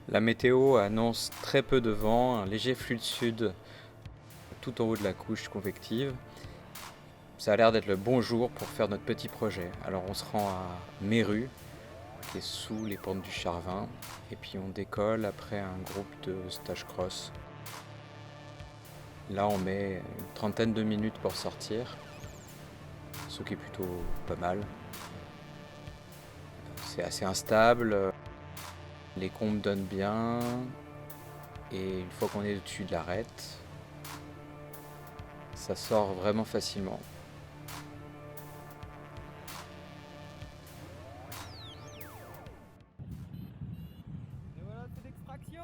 La météo annonce très peu de vent, un léger flux de sud tout en haut de la couche convective. Ça a l'air d'être le bon jour pour faire notre petit projet. Alors on se rend à Méru, qui est sous les pentes du Charvin, et puis on décolle après un groupe de stage cross. Là on met une trentaine de minutes pour sortir, ce qui est plutôt pas mal. C'est assez instable, les combes donnent bien, et une fois qu'on est au-dessus de l'arête, ça sort vraiment facilement. Et voilà, c'est l'extraction.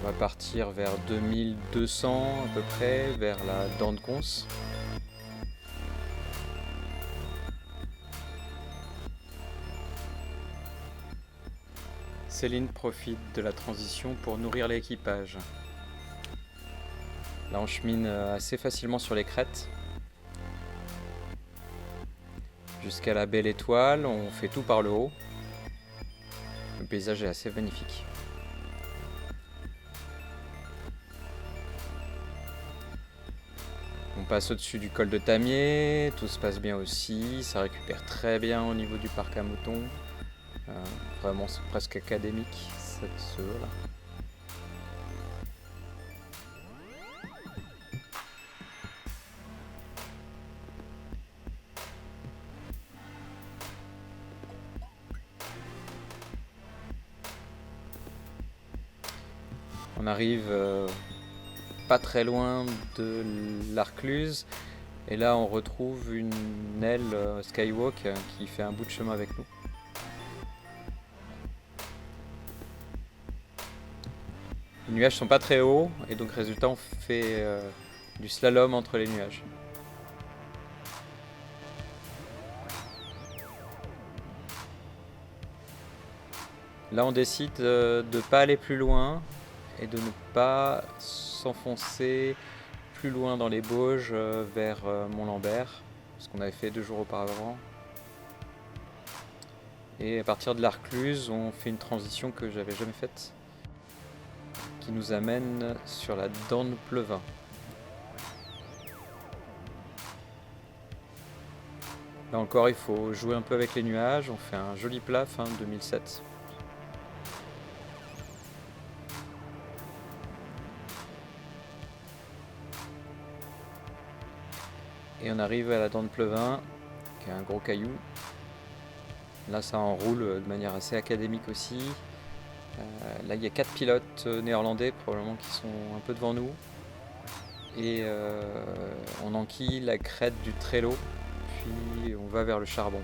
On va partir vers 2200 à peu près, vers la dent de Cons. Céline profite de la transition pour nourrir l'équipage. Là on chemine assez facilement sur les crêtes. Jusqu'à la belle étoile, on fait tout par le haut. Le paysage est assez magnifique. On passe au-dessus du col de Tamier, tout se passe bien aussi, ça récupère très bien au niveau du parc à moutons. Vraiment c'est presque académique cette saut-là. On arrive pas très loin de l'Arcluse et là on retrouve une aile Skywalk qui fait un bout de chemin avec nous. Les nuages sont pas très hauts et donc résultat on fait du slalom entre les nuages. Là on décide de ne pas aller plus loin et de ne pas s'enfoncer plus loin dans les Bauges vers Mont-Lambert, ce qu'on avait fait 2 jours auparavant. Et à partir de l'Arcluse, on fait une transition que j'avais jamais faite, qui nous amène sur la dent de Pleuvin. Là encore, il faut jouer un peu avec les nuages. On fait un joli plat fin 2007. Et on arrive à la dent de Pleuvin, qui est un gros caillou. Là, ça enroule de manière assez académique aussi. Là, il y a 4 pilotes néerlandais, probablement, qui sont un peu devant nous. Et on enquille la crête du Trello, puis on va vers le charbon.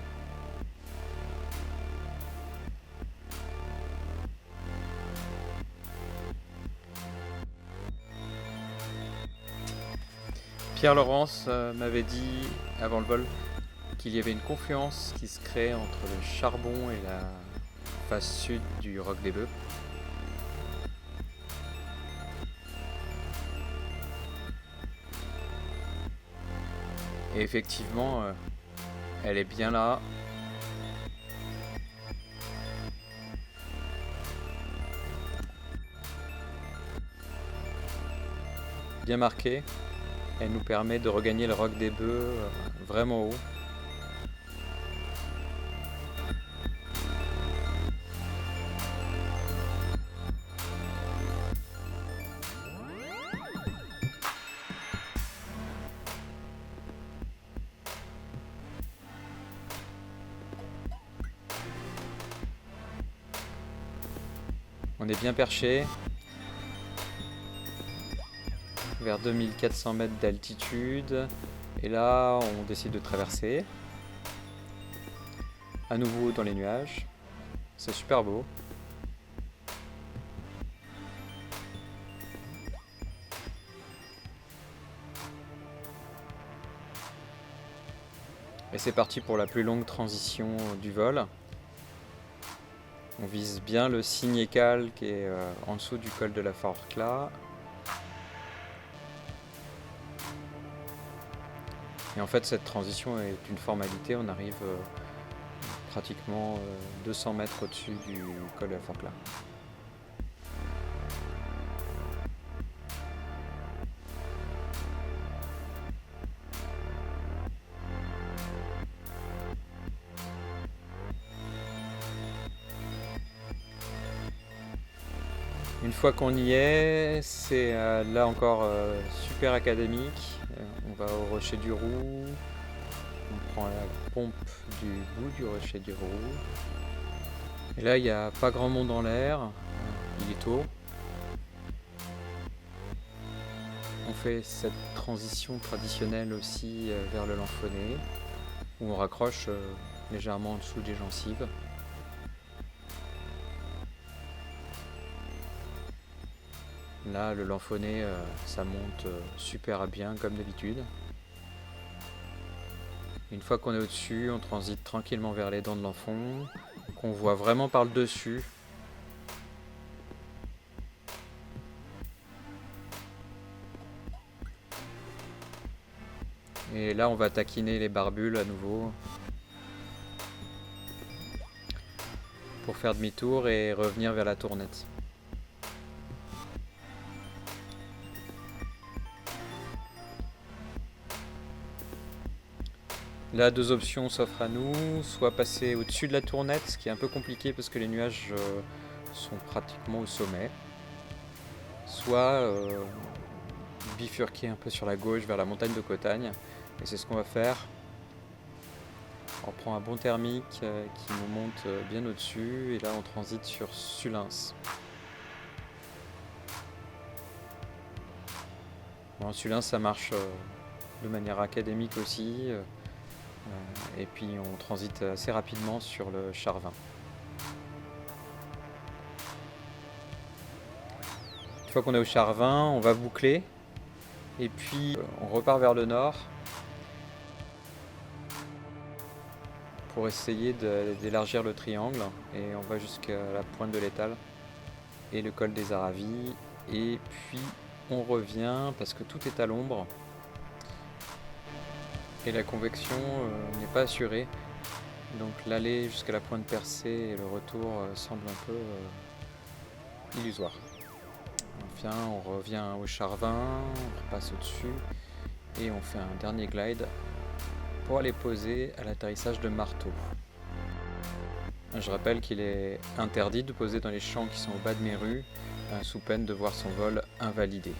Pierre Laurence m'avait dit avant le vol qu'il y avait une confluence qui se crée entre le charbon et la face sud du Roc des Bœufs. Et effectivement, elle est bien là. Bien marquée. Elle nous permet de regagner le Roc des Bœufs vraiment haut. On est bien perché, vers 2400 mètres d'altitude. Et là, on décide de traverser. À nouveau dans les nuages. C'est super beau. Et c'est parti pour la plus longue transition du vol. On vise bien le Signécal qui est en dessous du col de la Forclaz. Et en fait cette transition est une formalité, on arrive pratiquement 200 mètres au-dessus du col de la Forclaz. Une fois qu'on y est, c'est là encore super académique. On va au Rocher du Roux, on prend la pompe du bout du Rocher du Roux. Et là, il n'y a pas grand monde en l'air, il est tôt. On fait cette transition traditionnelle aussi vers le Lanfonnet, où on raccroche légèrement en dessous des gencives. Là, le Lanfonnet, ça monte super bien comme d'habitude. Une fois qu'on est au-dessus, on transite tranquillement vers les dents de l'Enfant, qu'on voit vraiment par le dessus. Et là, on va taquiner les barbules à nouveau pour faire demi-tour et revenir vers la Tournette. Là, deux options s'offrent à nous, soit passer au-dessus de la Tournette, ce qui est un peu compliqué parce que les nuages sont pratiquement au sommet, soit bifurquer un peu sur la gauche vers la montagne de Cotagne, et c'est ce qu'on va faire. On prend un bon thermique qui nous monte bien au-dessus, et là on transite sur Sulens. Bon, Sulens ça marche de manière académique aussi. Et puis on transite assez rapidement sur le Charvin. Une fois qu'on est au Charvin, on va boucler et puis on repart vers le nord pour essayer d'élargir le triangle, et on va jusqu'à la pointe de l'Étal et le col des Aravis, et puis on revient parce que tout est à l'ombre. Et la convection n'est pas assurée, donc l'aller jusqu'à la pointe percée et le retour semble un peu illusoire. Enfin, on revient au Charvin, on repasse au-dessus et on fait un dernier glide pour aller poser à l'atterrissage de Marteau. Je rappelle qu'il est interdit de poser dans les champs qui sont au bas de Méru, sous peine de voir son vol invalidé.